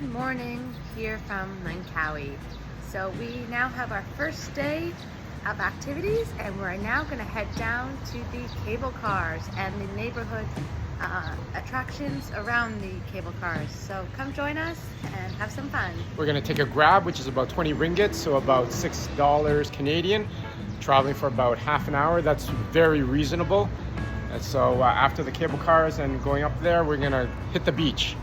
Good morning here from Langkawi. So we now have our first day of activities and we're now going to head down to the cable cars and the neighborhood attractions around the cable cars. So come join us and have some fun. We're going to take a Grab, which is about 20 ringgit, so about $6 Canadian, traveling for about half an hour. That's very reasonable. And so after the cable cars and going up there, we're going to hit the beach.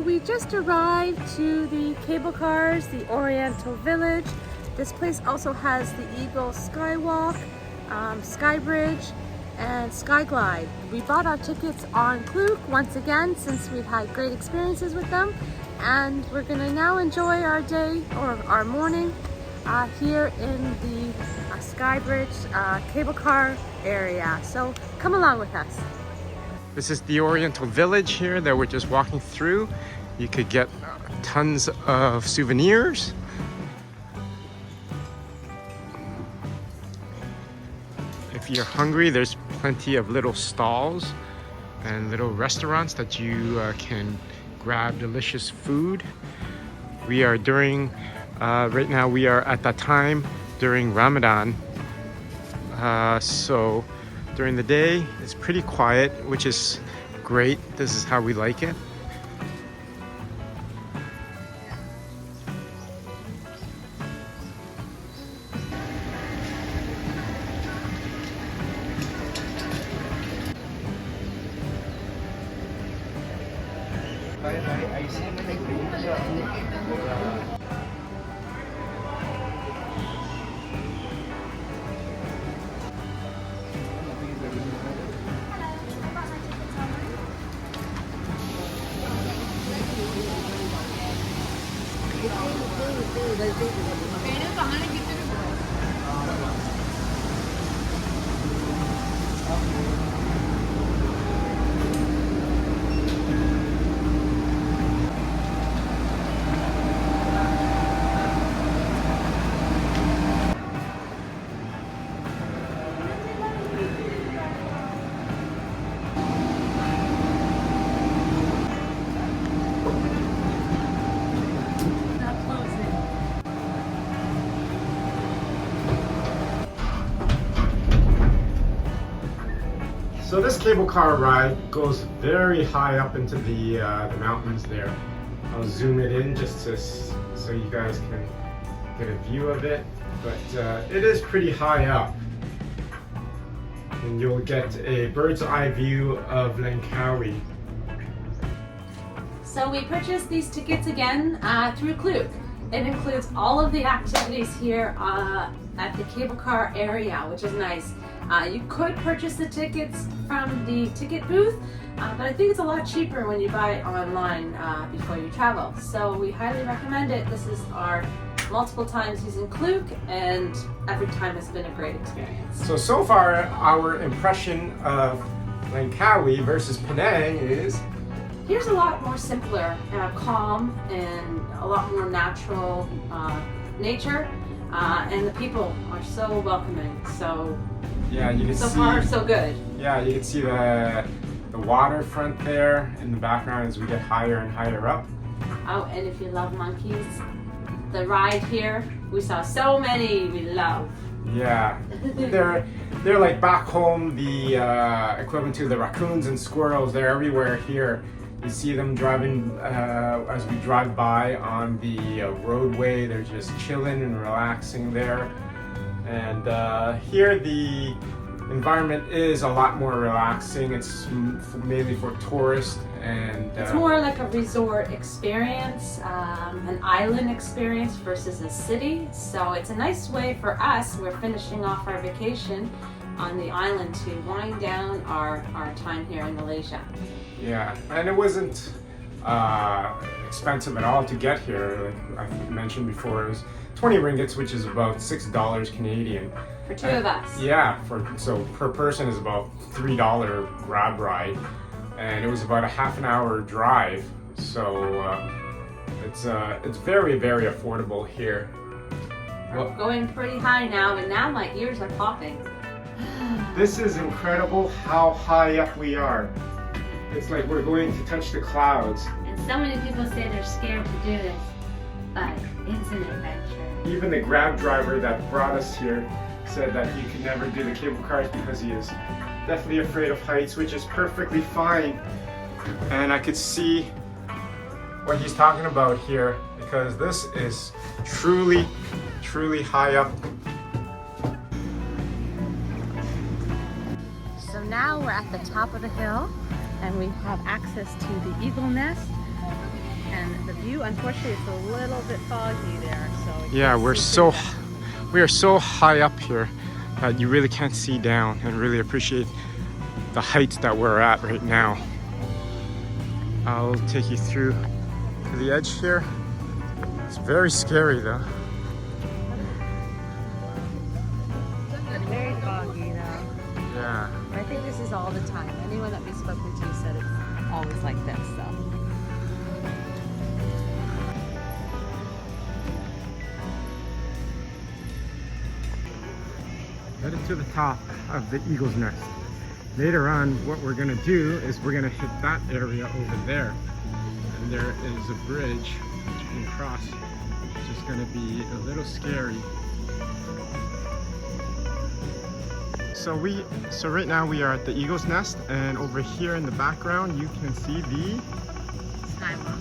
We just arrived to the cable cars, the Oriental Village. This place also has the Eagle Skywalk, SkyBridge, and Skyglide. We bought our tickets on Klook once again since we've had great experiences with them, and we're gonna now enjoy our day or our morning here in the SkyBridge cable car area. So come along with us. This is the Oriental Village here that we're just walking through. You could get tons of souvenirs. If you're hungry, there's plenty of little stalls and little restaurants that you can grab delicious food. We are right now we are at that time during Ramadan. So during the day, it's pretty quiet, which is great. This is how we like it. So this cable car ride goes very high up into the mountains there. I'll zoom it in just so you guys can get a view of it. But it is pretty high up. And you'll get a bird's eye view of Langkawi. So we purchased these tickets again through Klook. It includes all of the activities here at the cable car area, which is nice. You could purchase the tickets from the ticket booth, but I think it's a lot cheaper when you buy it online before you travel. So we highly recommend it. This is our multiple times using Klook, and every time has been a great experience. So far our impression of Langkawi versus Penang is here's a lot more simpler, calm, and a lot more natural nature, and the people are so welcoming. So yeah, you can so see, far so good. Yeah, you can see the waterfront there in the background as we get higher and higher up. Oh, and if you love monkeys, the ride here, we saw so many we love. Yeah, they're like back home, the equivalent to the raccoons and squirrels. They're everywhere here. You see them driving as we drive by on the roadway. They're just chilling and relaxing there. And here the environment is a lot more relaxing. It's mainly for tourists, and it's more like a resort experience, an island experience versus a city. So it's a nice way for us, we're finishing off our vacation on the island, to wind down our time here in Malaysia. Yeah, and it wasn't expensive at all to get here. Like I mentioned before, it was 20 ringgits, which is about $6 Canadian. For two of us. Yeah, so per person is about $3 grab ride, and it was about a half an hour drive. So it's very, very affordable here. Well, going pretty high now, and now my ears are popping. This is incredible how high up we are. It's like we're going to touch the clouds. And so many people say they're scared to do this, but it's an adventure. Even the Grab driver that brought us here said that he could never do the cable cars because he is definitely afraid of heights, which is perfectly fine. And I could see what he's talking about here, because this is truly, truly high up. So now we're at the top of the hill, and we have access to the eagle nest. And the view, unfortunately, it's a little bit foggy there. So yeah, we are so high up here that you really can't see down and really appreciate the heights that we're at right now. I'll take you through to the edge here. It's very scary though. It's very foggy though. Yeah. I think this is all the time. Anyone that we've spoken to said it's always like this, so. Headed to the top of the eagle's nest. Later on, what we're gonna do is we're gonna hit that area over there. And there is a bridge that you can cross, which is gonna be a little scary. So right now we are at the eagle's nest, and over here in the background you can see the Skywalk.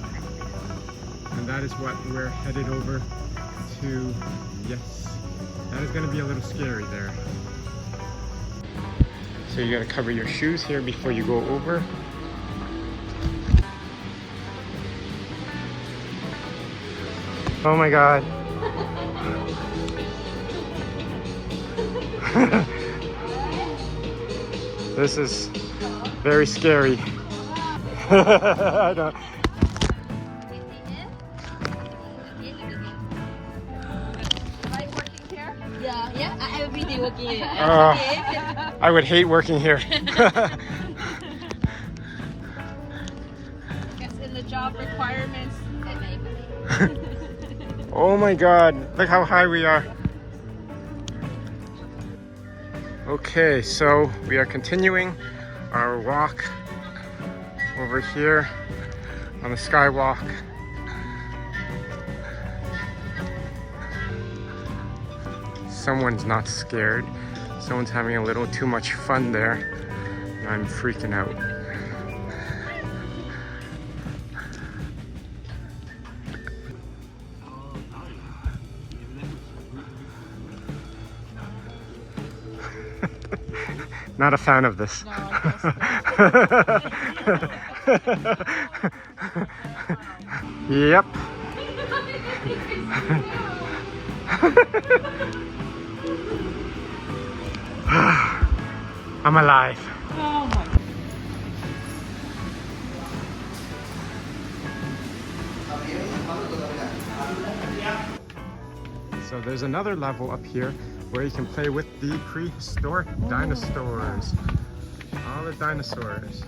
and that is what we're headed over to. Yes, that is going to be a little scary there. So you got to cover your shoes here before you go over. Oh my god. This is very scary. I don't. Yeah, I every day working here. I would hate working here. Guess in the job requirements. Oh my god, look how high we are. Okay, so we are continuing our walk over here on the Skywalk. Someone's not scared. Someone's having a little too much fun there. And I'm freaking out. Not a fan of this. No, I guess Yep. I'm alive. Oh my. So there's another level up here where you can play with the prehistoric dinosaurs. All the dinosaurs.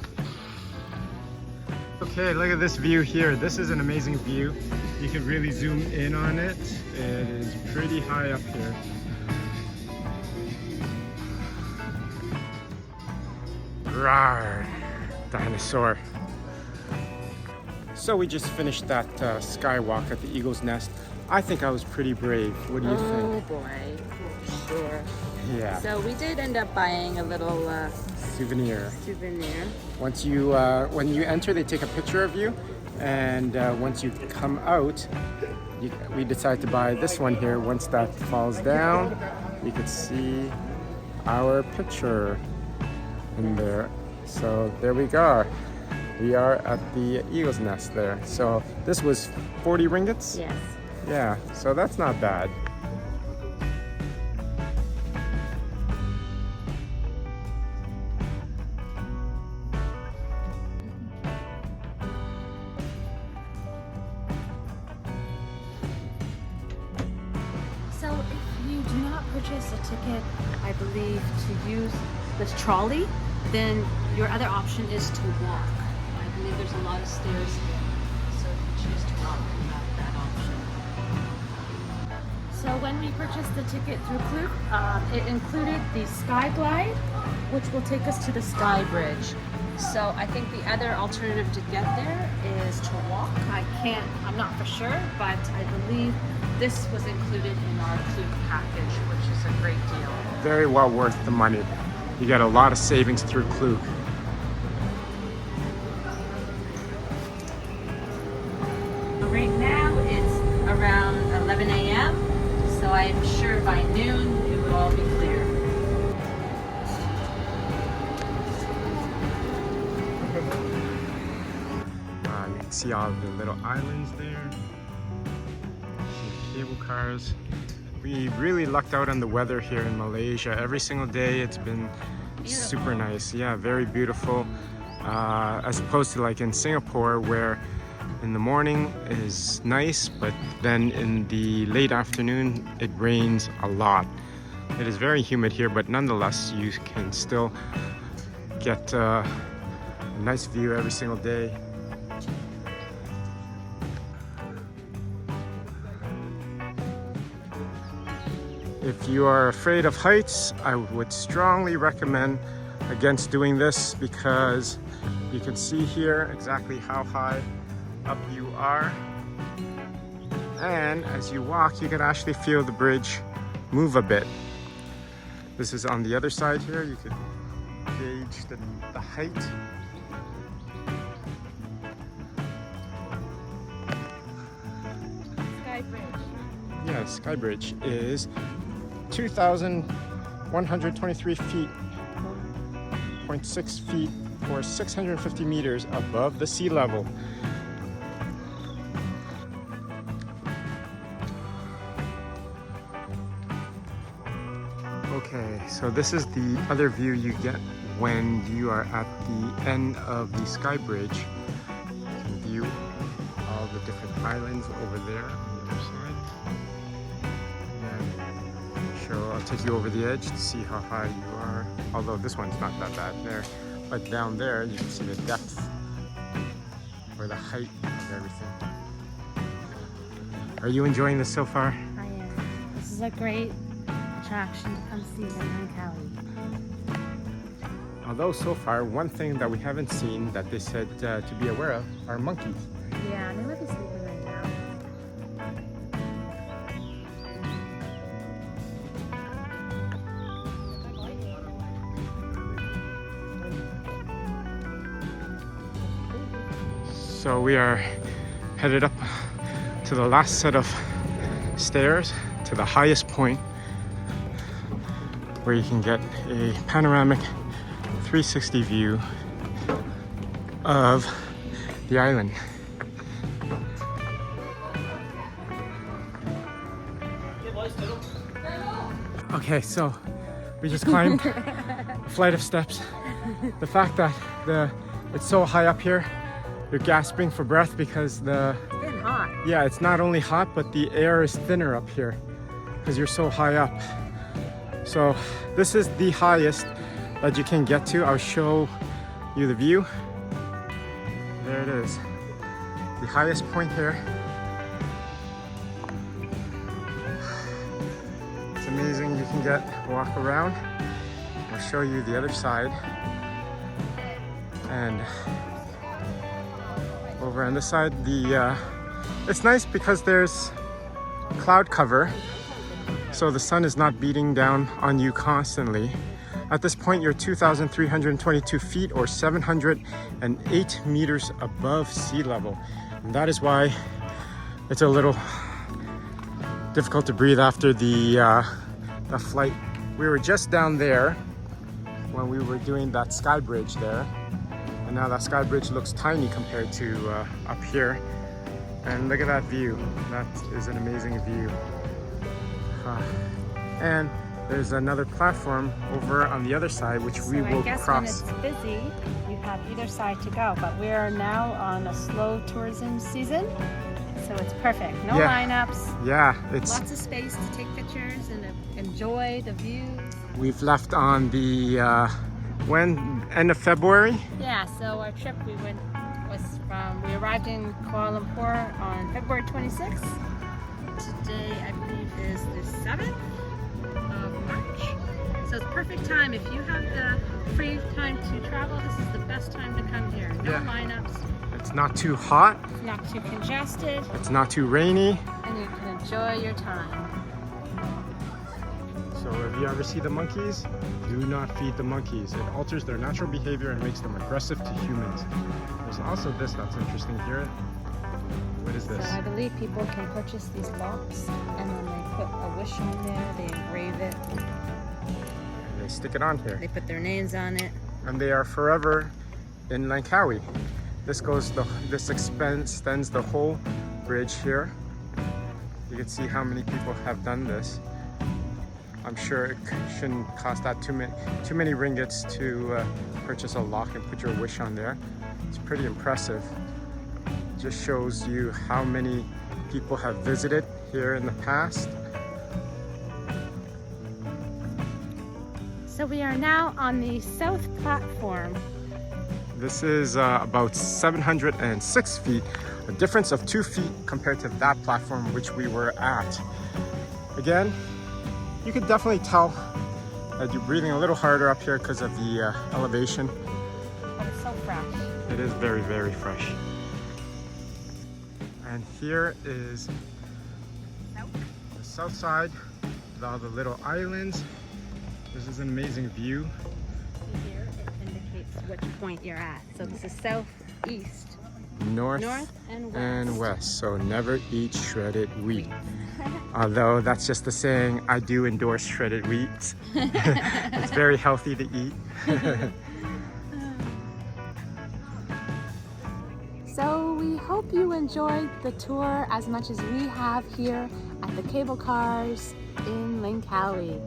Okay, look at this view here. This is an amazing view. You can really zoom in on it. It is pretty high up here. Rawr, dinosaur. So we just finished that skywalk at the Eagle's Nest. I think I was pretty brave. What do you think? Oh boy, sure. Yeah. So we did end up buying a little Souvenir. souvenir. Once you, when you enter, they take a picture of you, and once you come out, we decided to buy this one here. Once that falls down, you could see our picture in there. So there we go. We are at the Eagle's Nest there. So this was 40 ringgits? Yes. Yeah, so that's not bad. So if you do not purchase a ticket, I believe, to use this trolley, then your other option is to walk. I believe there's a lot of stairs here. So if you choose to walk, you have that option. So when we purchased the ticket through Klook, it included the SkyGlide, which will take us to the SkyBridge. So I think the other alternative to get there is to walk. I'm not for sure, but I believe this was included in our Klook package, which is a great deal. Very well worth the money. You get a lot of savings through Klook. Right now it's around 11 a.m. So I'm sure by noon it will all be clear. You can see all the little islands there. See the cable cars. We really lucked out on the weather here in Malaysia. Every single day it's been super nice. Yeah, very beautiful. As opposed to like in Singapore, where in the morning is nice, but then in the late afternoon it rains a lot. It is very humid here, but nonetheless you can still get a nice view every single day. If you are afraid of heights, I would strongly recommend against doing this, because you can see here exactly how high up you are, and as you walk you can actually feel the bridge move a bit. This is on the other side here. You can gauge the height. SkyBridge. Yeah, SkyBridge is 2,123 feet, 0.6 feet, or 650 meters above the sea level. Okay, so this is the other view you get when you are at the end of the SkyBridge. You can view all the different islands over there on the other side. And I'll take you over the edge to see how high you are. Although this one's not that bad there. But down there you can see the depth or the height of everything. Are you enjoying this so far? I am. This is a great attraction to come see in Langkawi. Although so far, one thing that we haven't seen that they said to be aware of are monkeys. Yeah, they might be sleeping right now. So we are headed up to the last set of stairs to the highest point, where you can get a panoramic 360 view of the island. Okay, so we just climbed a flight of steps. The fact that it's so high up here, you're gasping for breath because It's getting hot. yeah, it's not only hot, but the air is thinner up here because you're so high up. So this is the highest that you can get to. I'll show you the view. There it is. The highest point here. It's amazing. You can walk around. I'll show you the other side. And over on this side, it's nice because there's cloud cover, so the sun is not beating down on you constantly. At this point, you're 2,322 feet or 708 meters above sea level. And that is why it's a little difficult to breathe after the flight We were just down there when we were doing that SkyBridge there. And now that SkyBridge looks tiny compared to up here. And look at that view. That is an amazing view. And there's another platform over on the other side, which we will cross. When it's busy, you have either side to go, but we are now on a slow tourism season, so it's perfect. No lineups. Yeah, it's lots of space to take pictures and enjoy the views. We've left on the end of February. Yeah, so our trip we arrived in Kuala Lumpur on February 26th. Today, I believe, is the 7th of March. So it's perfect time. If you have the free time to travel, this is the best time to come here. No lineups. It's not too hot. It's not too congested. It's not too rainy. And you can enjoy your time. So if you ever see the monkeys, do not feed the monkeys. It alters their natural behavior and makes them aggressive to humans. There's also this that's interesting here. What is this? So I believe people can purchase these locks, and then they put a wish on there, they engrave it. And they stick it on here. They put their names on it. And they are forever in Langkawi. This extends the whole bridge here. You can see how many people have done this. I'm sure it shouldn't cost that too many ringgits to purchase a lock and put your wish on there. It's pretty impressive. It just shows you how many people have visited here in the past. So we are now on the south platform. This is about 706 feet, a difference of 2 feet compared to that platform which we were at. Again, you could definitely tell that you're breathing a little harder up here because of the elevation. But it's so fresh. It is very, very fresh. And here is the south side with all the little islands. This is an amazing view. Here it indicates which point you're at. So this is south, east, North and west. So never eat shredded wheat. Although that's just a saying, I do endorse shredded wheat. It's very healthy to eat. So we hope you enjoyed the tour as much as we have here at the cable cars in Langkawi.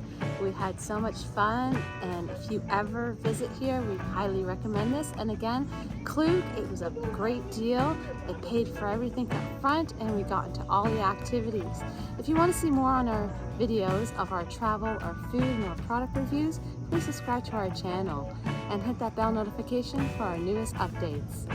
We had so much fun, and if you ever visit here, we highly recommend this. And again, Klug, it was a great deal. It paid for everything up front, and we got into all the activities. If you want to see more on our videos of our travel, our food, and our product reviews, please subscribe to our channel and hit that bell notification for our newest updates.